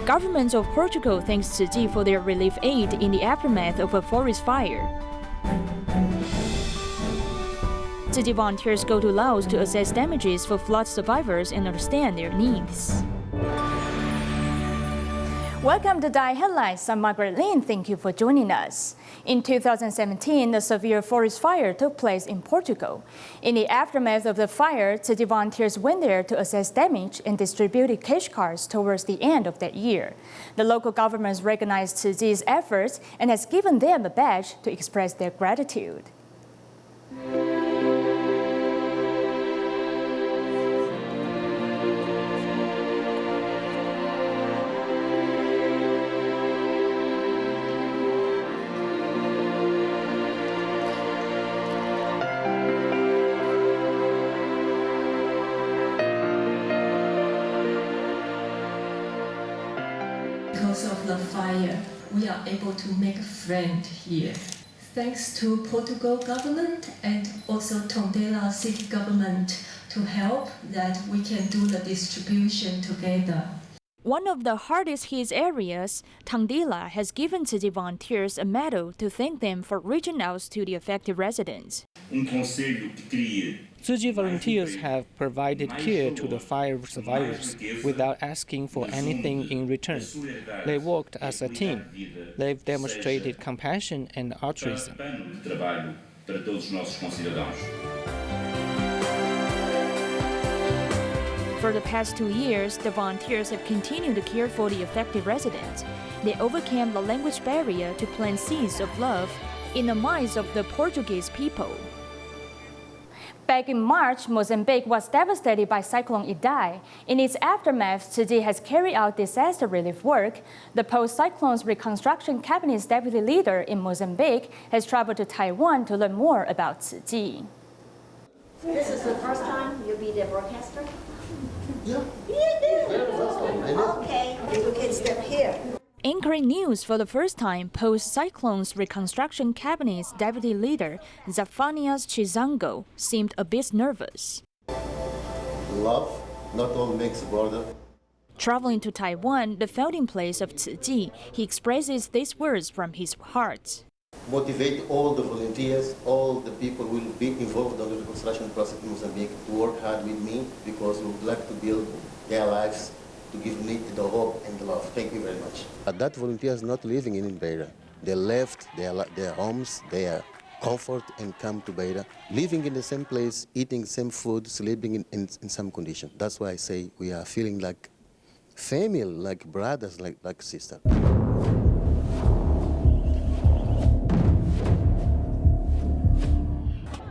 Government of Portugal thanks Tzu Chi for their relief aid in the aftermath of a forest fire. Tzu Chi volunteers go to Laos to assess damages for flood survivors and understand their needs. Welcome to DaAi Headlines. I'm Margaret Lin. Thank you for joining us. In 2017, a severe forest fire took place in Portugal. In the aftermath of the fire, Tzu Chi volunteers went there to assess damage and distributed cash cards towards the end of that year. The local government recognized Tzu Chi's efforts and has given them a badge to express their gratitude. Because of the fire, we are able to make a friend here. Thanks to Portugal government and also Tondela city government to help that we can do the distribution together. One of the hardest hit areas, Tondela has given Tzu Chi volunteers a medal to thank them for reaching out to the affected residents. Tzu Chi volunteers have provided care to the fire survivors without asking for anything in return. They worked as a team. They've demonstrated compassion and altruism. For the past 2 years, the volunteers have continued to care for the affected residents. They overcame the language barrier to plant seeds of love in the minds of the Portuguese people. Back in March, Mozambique was devastated by Cyclone Idai. In its aftermath, Tzu Chi has carried out disaster relief work. The Post-cyclones Reconstruction Cabinet's deputy leader in Mozambique has traveled to Taiwan to learn more about Tzu Chi. This is the first time you'll be the broadcaster? Yeah. Okay, you can step here. Anchoring news for the first time, Post-cyclones Reconstruction Cabinet's deputy leader, Zafanias Chizango, seemed a bit nervous. Love not only makes a border. Traveling to Taiwan, the founding place of Tzu Chi, he expresses these words from his heart. Motivate all the volunteers, all the people who will be involved in the reconstruction process in Mozambique to work hard with me because we would like to build their lives, to give me the hope and the love. Thank you very much. That volunteers not living in Beira. They left their homes, their comfort, and come to Beira, living in the same place, eating the same food, sleeping in some condition. That's why I say we are feeling like family, like brothers, like sisters.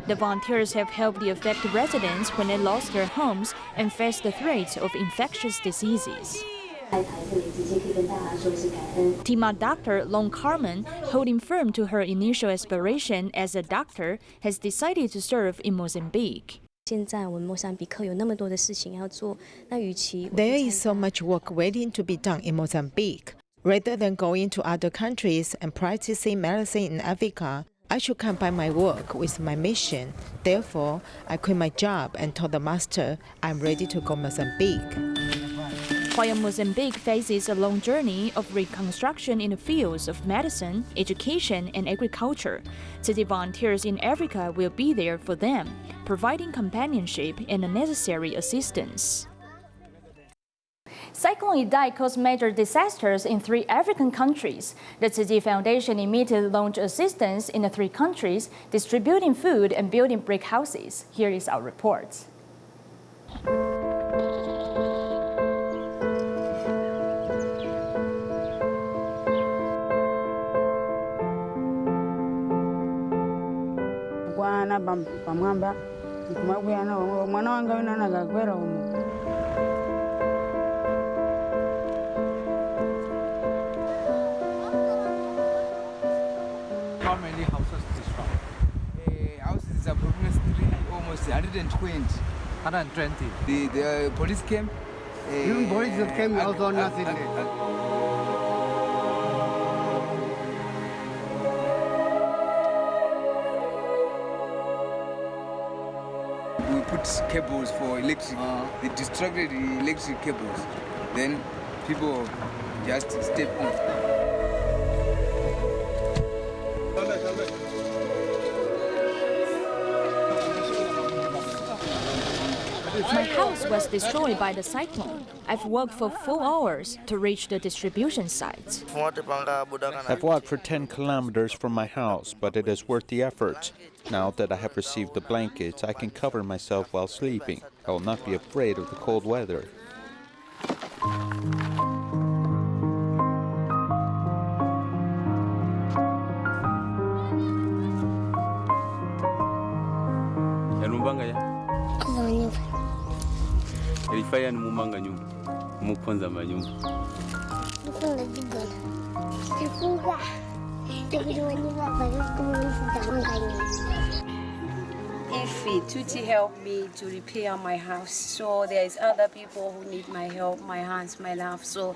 The volunteers have helped the affected residents when they lost their homes and faced the threat of infectious diseases. Tima Dr. Long Carmen, holding firm to her initial aspiration as a doctor, has decided to serve in Mozambique. There is so much work waiting to be done in Mozambique. Rather than going to other countries and practicing medicine in Africa, I should combine my work with my mission. Therefore, I quit my job and told the master I'm ready to go Mozambique. While Mozambique faces a long journey of reconstruction in the fields of medicine, education, and agriculture, Tzu Chi volunteers in Africa will be there for them, providing companionship and the necessary assistance. Cyclone Idai caused major disasters in 3 African countries. The Tzu Chi Foundation immediately launched assistance in the 3 countries, distributing food and building brick houses. Here is our report. How many houses destroyed? Houses is approximately almost 120. 120. The police came. Even police that came also nothing. We put cables for electric. They distracted the electric cables. Then People just step in. My house was destroyed by the cyclone. I've walked for 4 hours to reach the distribution sites. I've walked for 10 kilometers from my house, but it is worth the effort. Now that I have received the blankets, I can cover myself while sleeping. I will not be afraid of the cold weather. If Tzu Chi helped me to repair my house, so there is other people who need my help, my hands, my love, so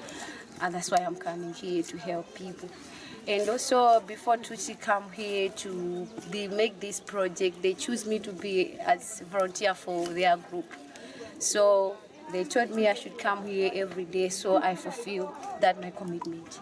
that's why I'm coming here to help people. And also, before Tzu Chi come here to make this project, they choose me to be as volunteer for their group. So they told me I should come here every day, so I fulfill that my commitment.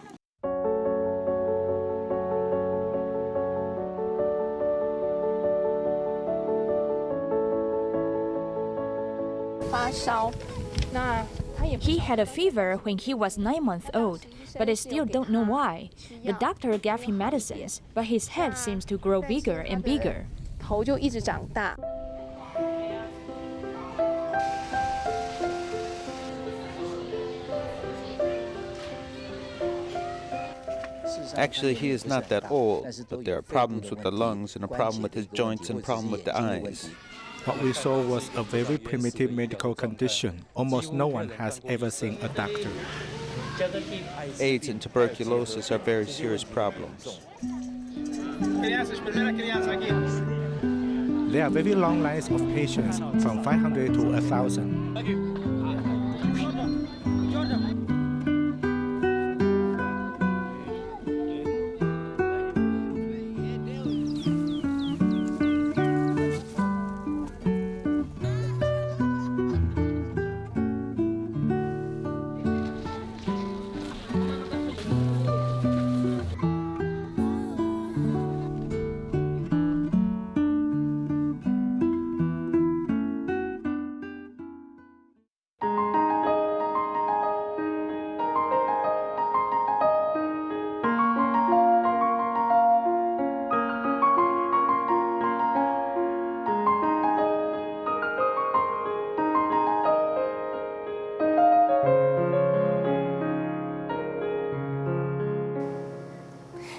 He had a fever when he was 9 months old, but I still don't know why. The doctor gave him medicines, but his head seems to grow bigger and bigger. Actually, he is not that old, but there are problems with the lungs and a problem with his joints and a problem with the eyes. What we saw was a very primitive medical condition. Almost no one has ever seen a doctor. AIDS and tuberculosis are very serious problems. There are very long lines of patients, from 500 to 1,000.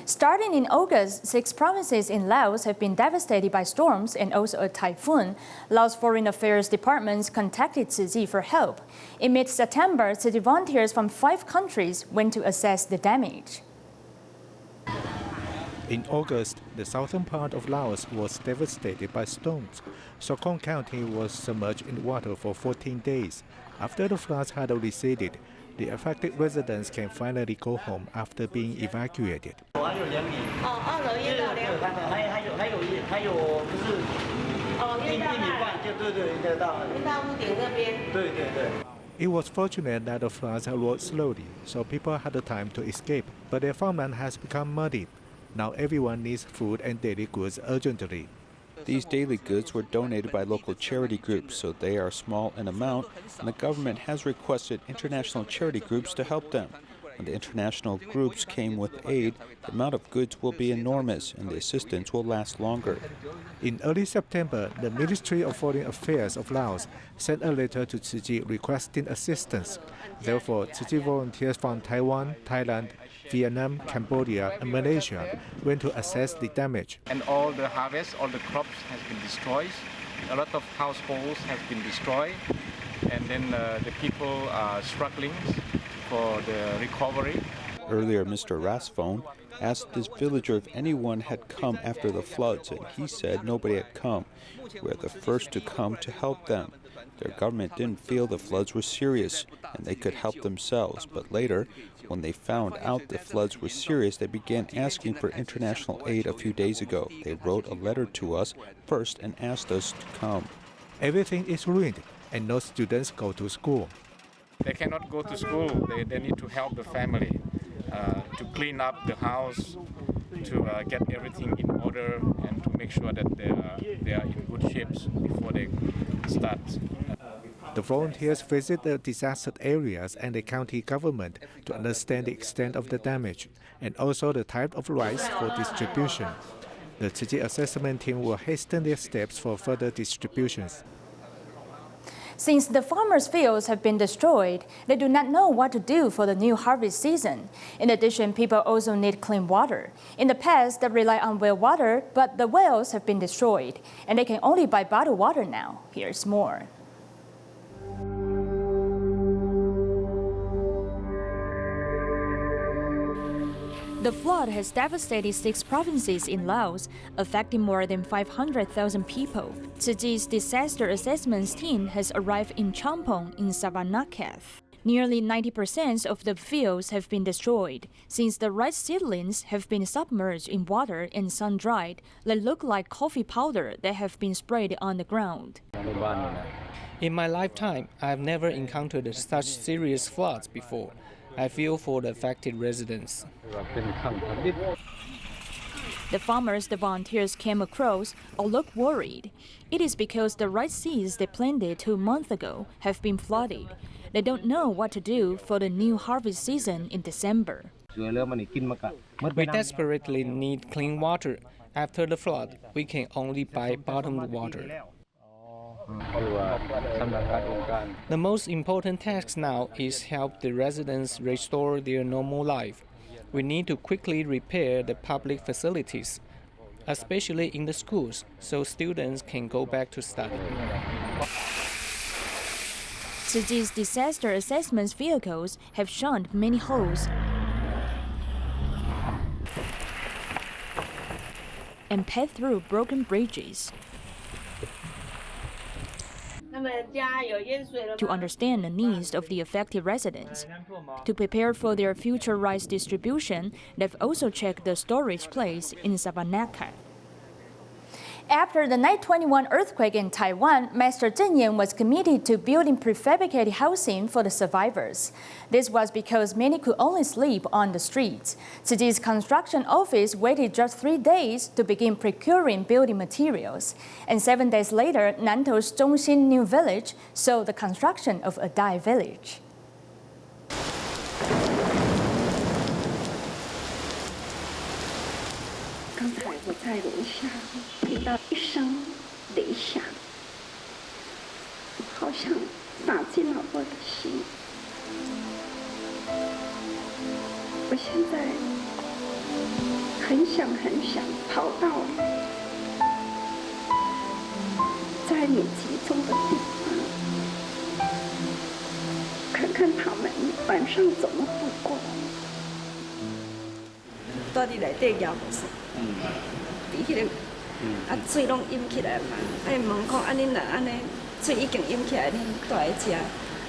Starting in August, 6 provinces in Laos have been devastated by storms and also a typhoon. Laos Foreign Affairs Department contacted Tzu Chi for help. In mid-September, Tzu Chi volunteers from 5 countries went to assess the damage. In August, the southern part of Laos was devastated by storms. Cyclone County was submerged in water for 14 days. After the floods had receded, the affected residents can finally go home after being evacuated. It was fortunate that the floods rolled slowly, so people had the time to escape, but their farmland has become muddy. Now everyone needs food and daily goods urgently. These daily goods were donated by local charity groups, so they are small in amount, and the government has requested international charity groups to help them. When the international groups came with aid, the amount of goods will be enormous, and the assistance will last longer. In early September, the Ministry of Foreign Affairs of Laos sent a letter to Tzu Chi requesting assistance. Therefore, Tzu Chi volunteers from Taiwan, Thailand, Vietnam, Cambodia, and Malaysia went to assess the damage. And all the harvest, all the crops has been destroyed. A lot of households have been destroyed. And then the people are struggling for the recovery. Earlier, Mr. Rasphone asked this villager if anyone had come after the floods, and he said nobody had come. We are the first to come to help them. Their government didn't feel the floods were serious, and they could help themselves. But later, when they found out the floods were serious, they began asking for international aid a few days ago. They wrote a letter to us first and asked us to come. Everything is ruined, and no students go to school. they cannot go to school. They need to help the family to clean up the house, to get everything in order, and to make sure that they are in good shape before they start. The volunteers visit the disaster areas and the county government to understand the extent of the damage and also the type of rice for distribution. The Tzu Chi assessment team will hasten their steps for further distributions. Since the farmers' fields have been destroyed, they do not know what to do for the new harvest season. In addition, people also need clean water. In the past, they relied on well water, but the wells have been destroyed, and they can only buy bottled water now. Here's more. The flood has devastated 6 provinces in Laos, affecting more than 500,000 people. Tzu Chi's disaster assessments team has arrived in Champong in Savanakhet. Nearly 90% of the fields have been destroyed. Since the rice seedlings have been submerged in water and sun-dried, they look like coffee powder that have been sprayed on the ground. In my lifetime, I have never encountered such serious floods before. I feel for the affected residents. The farmers the volunteers came across all look worried. It is because the rice seeds they planted 2 months ago have been flooded. They don't know what to do for the new harvest season in December. We desperately need clean water. After the flood, we can only buy bottled water. The most important task now is help the residents restore their normal life. We need to quickly repair the public facilities, especially in the schools, so students can go back to study. Tzu Chi's disaster assessment vehicles have shunned many holes and passed through broken bridges. To understand the needs of the affected residents. To prepare for their future rice distribution, they've also checked the storage place in Savanakhet. After the 9/21 earthquake in Taiwan, Master Zheng Yan was committed to building prefabricated housing for the survivors. This was because many could only sleep on the streets. Tzu Chi's construction office waited just 3 days to begin procuring building materials. And 7 days later, Nantou Zhongxin New Village saw the construction of a DaAi village. 刚才我在楼下听到一声雷响，好像打进了我的心。我现在很想跑到灾民集中的地方，看看他们晚上怎么度过。到底内底摇无啥？伫迄个水拢淹起来嘛，问讲安尼若安尼，水已经淹起来，恁倒来食。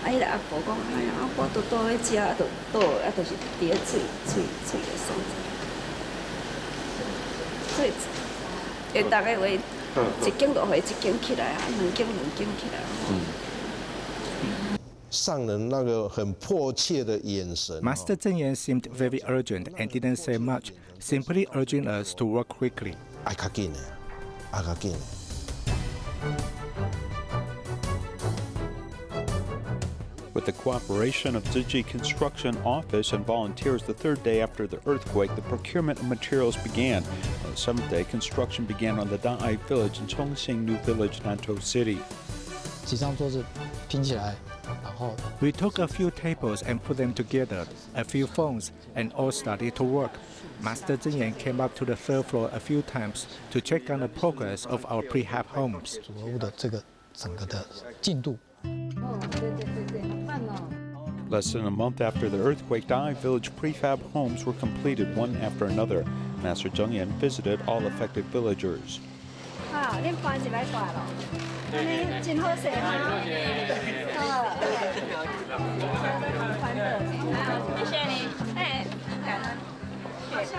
迄个阿婆讲，哎呀，我都倒来食，就倒，就是伫咧水的所在。所以，因大概话一间落回一间起来，两间起来。上人那个很迫切的眼神。Master Zheng Yan seemed very urgent and didn't say much, simply urging us to work quickly. With the cooperation of Tzu Chi Construction Office and volunteers, the 3rd day after the earthquake, the procurement of materials began. On the 7th day, construction began on the DaAi village in Chongqing New Village, Nantou City. 几张桌子拼起来。 We took a few tables and put them together, a few phones, and all started to work. Master Zheng Yan came up to the 3rd floor a few times to check on the progress of our prehab homes. Less than a month after the earthquake, DaAi village prefab homes were completed one after another. Master Zheng Yan visited all affected villagers. 恁搬一来大咯，安尼真好势哈。谢谢你，哎，很感恩，好像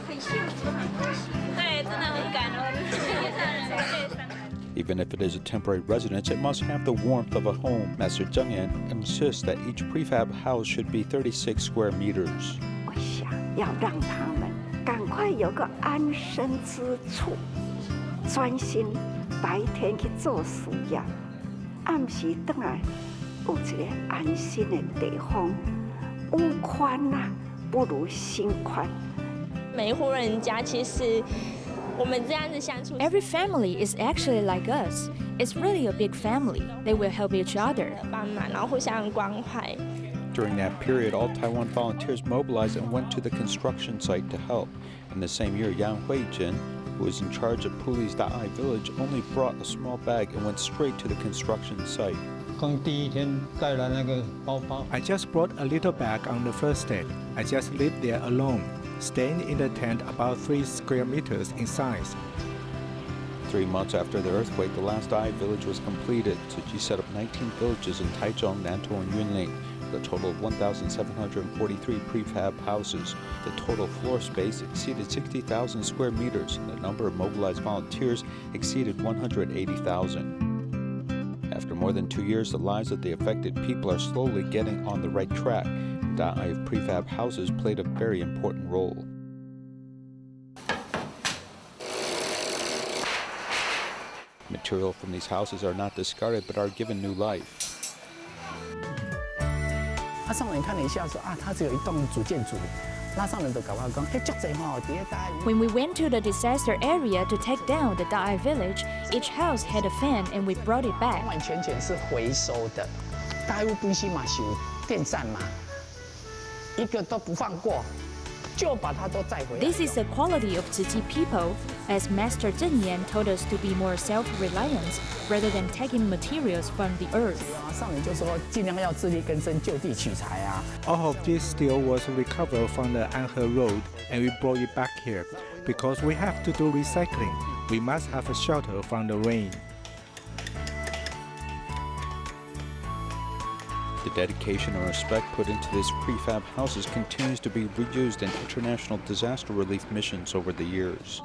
很幸福，很开心。对，真的很感恩，谢谢上人，谢谢上人。Even if it is a temporary residence, it must have the warmth of a home. Master Zheng Yan insists that each prefab house should be 36 square meters. 我想要让他们赶快有个安身之处，专心白天去做事业，暗时回来有一个安心的地方。屋宽啊，不如心宽。每一户人家其实。 Every family is actually like us. It's really a big family. They will help each other. During that period, all Taiwan volunteers mobilized and went to the construction site to help. In the same year, Yang Huijin, who was in charge of Puli's DaAi village, only brought a small bag and went straight to the construction site. I just brought a little bag on the first day. I just lived there alone, staying in the tent about 3 square meters in size. 3 months after the earthquake, the last DaAi village was completed. Tzu Chi set up 19 villages in Taichung, Nantou, and Yunlin, with a total of 1,743 prefab houses. The total floor space exceeded 60,000 square meters, and the number of mobilized volunteers exceeded 180,000. After more than 2 years, the lives of the affected people are slowly getting on the right track. DaAi prefab houses played a very important role. Material from these houses are not discarded but are given new life. 上人看了一下说它只有一栋主建筑。 When we went to the disaster area to take down the DaAi village, each house had a fan and we brought it back. 完全全是回收的，大家有东西嘛，修电扇嘛，一个都不放过，就把它都载回来。 This is the quality of Tzu Chi people, as Master Zheng Yan told us to be more self-reliant rather than taking materials from the earth. 上人就说尽量要自力更生，就地取材啊。 All of this steel was recovered from the Anhe Road and we brought it back here. Because we have to do recycling, we must have a shelter from the rain. The dedication and respect put into these prefab houses continues to be reused in international disaster relief missions over the years.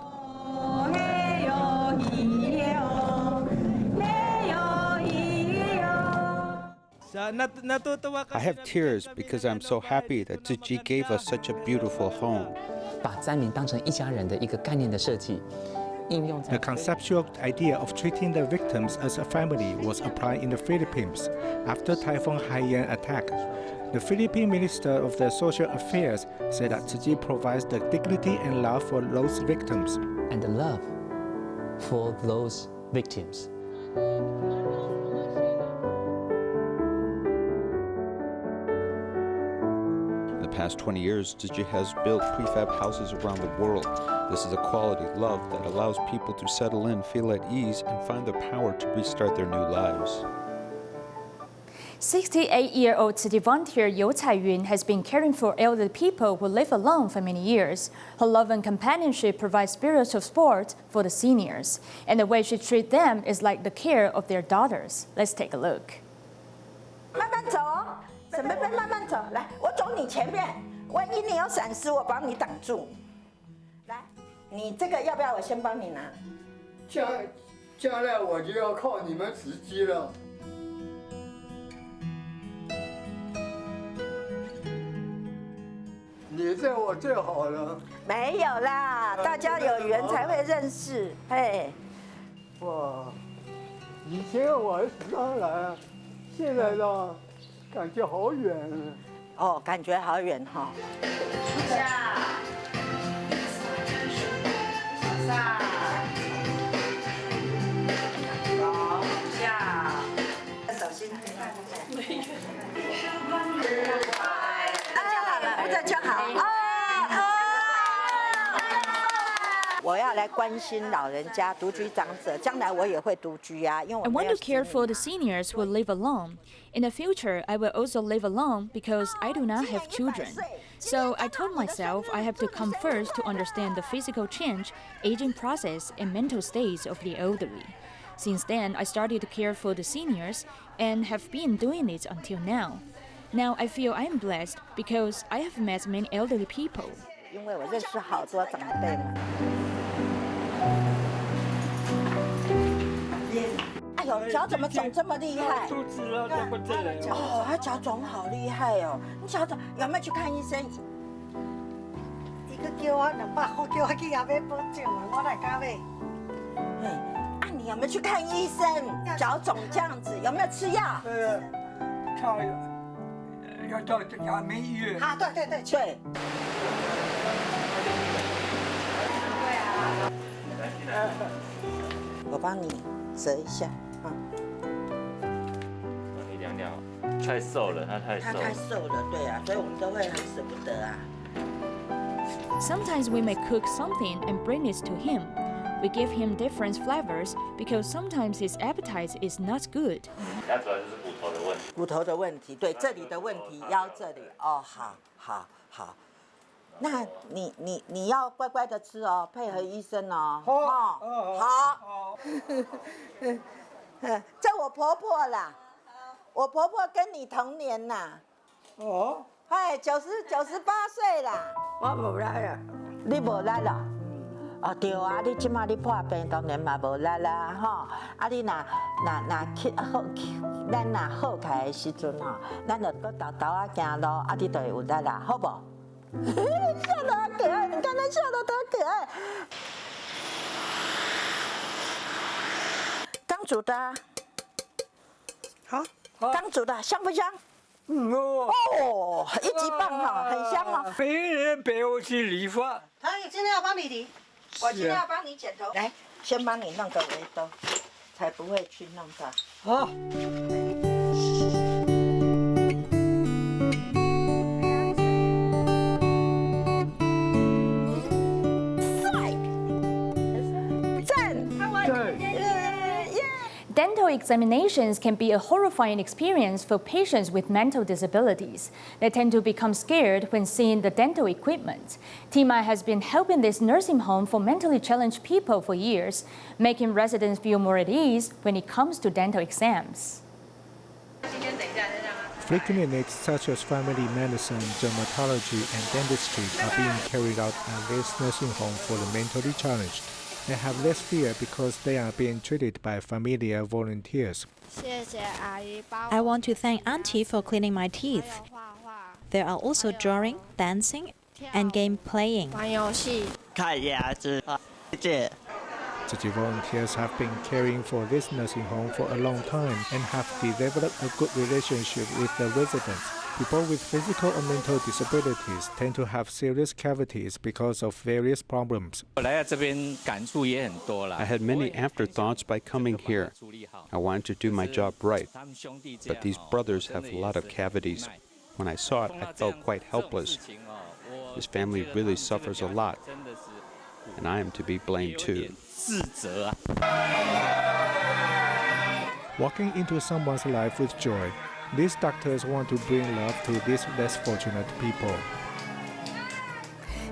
I have tears because I'm so happy that Tzu Chi gave us such a beautiful home. 把灾民当成一家人的一个概念的设计。 The conceptual idea of treating the victims as a family was applied in the Philippines after Typhoon Haiyan attack. The Philippine Minister of the Social Affairs said that Tzu Chi provides the dignity and love for those victims. And the love for those victims. In the past 20 years, Tzu Chi has built prefab houses around the world. This is a quality love that allows people to settle in, feel at ease, and find the power to restart their new lives. 68-year-old Tzu Chi volunteer You Caiyun has been caring for elderly people who live alone for many years. Her love and companionship provide spiritual support for the seniors, and the way she treats them is like the care of their daughters. Let's take a look. 慢慢走，准备慢慢走，来，我走你前面，万一你有闪失，我帮你挡住。来，你这个要不要我先帮你拿？将来我就要靠你们慈济了。 你对我最好了。没有啦，大家有缘才会认识。嘿，哇，以前我刚来，现在呢，感觉好远。哦，感觉好远哈。下，上，好下，手心。这就好我要来关心老人家、独居长者，将来我也会独居啊，因为 I want to care for the seniors who live alone. In the future, I will also live alone because I do not have children. So I told myself I have to come first to understand the physical change, aging process, and mental states of the elderly. Since then, I started to care for the seniors and have been doing it until now. Now I feel I am blessed because I have met many elderly people. 因为我认识好多长辈嘛。脸呦，脚怎么肿这么厉害？肚子啊，这么这里。哦，他脚肿好厉害哦！你脚肿有没有去看医生？伊个叫我200块，叫我去后尾保证啊，我哪敢买？啊，你有没有去看医生？脚肿这样子，有没有吃药？靠，要到阳明医院。啊，对。我帮你折一下，你量量，太瘦了，他太瘦了，对啊，所以我们都会很舍不得啊。Sometimes we may cook something and bring it to him. We give him different flavors because sometimes his appetite is not good. 那主要就是骨头的问题。骨头的问题，对，这里的问题，腰这里。哦，好。那你要乖乖的吃哦，配合医生哦。好。这我婆婆啦，我婆婆跟你同年呐。哦。哎，98岁啦。我无力啊。你无力啦？哦，对啊，你即马你破病当然嘛无力啦，吼。啊，你若去好，咱若好开的时阵吼，咱就搁豆豆啊行路，啊，你就会有力啦，好不？笑得好可爱，你看他笑得多可爱。刚煮的，好，刚煮的，香不香？哦，1级棒哈，很香哦。别人陪我去理发。他今天要帮你理，我今天要帮你剪头。来，先帮你弄个围兜，才不会去弄到。好。Dental examinations can be a horrifying experience for patients with mental disabilities. They tend to become scared when seeing the dental equipment. Tima has been helping this nursing home for mentally challenged people for years, making residents feel more at ease when it comes to dental exams. Free clinics such as family medicine, dermatology, and dentistry are being carried out at this nursing home for the mentally challenged. They have less fear because they are being treated by familiar volunteers. I want to thank Auntie for cleaning my teeth. There are also drawing, dancing, and game playing. Tzu Chi volunteers have been caring for this nursing home for a long time and have developed a good relationship with the residents. People with physical or mental disabilities tend to have serious cavities because of various problems. I had many afterthoughts by coming here. I wanted to do my job right, but these brothers have a lot of cavities. When I saw it, I felt quite helpless. His family really suffers a lot, and I am to be blamed too. Walking into someone's life with joy, these doctors want to bring love to these less fortunate people.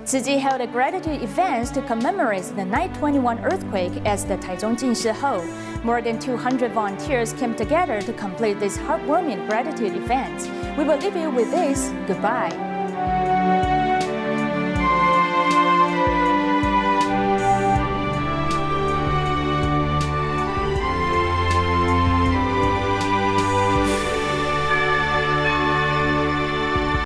Tzu Chi held a gratitude event to commemorate the 9/21 earthquake as the Taichung Jinshihou. More than 200 volunteers came together to complete this heartwarming gratitude event. We will leave you with this. Goodbye.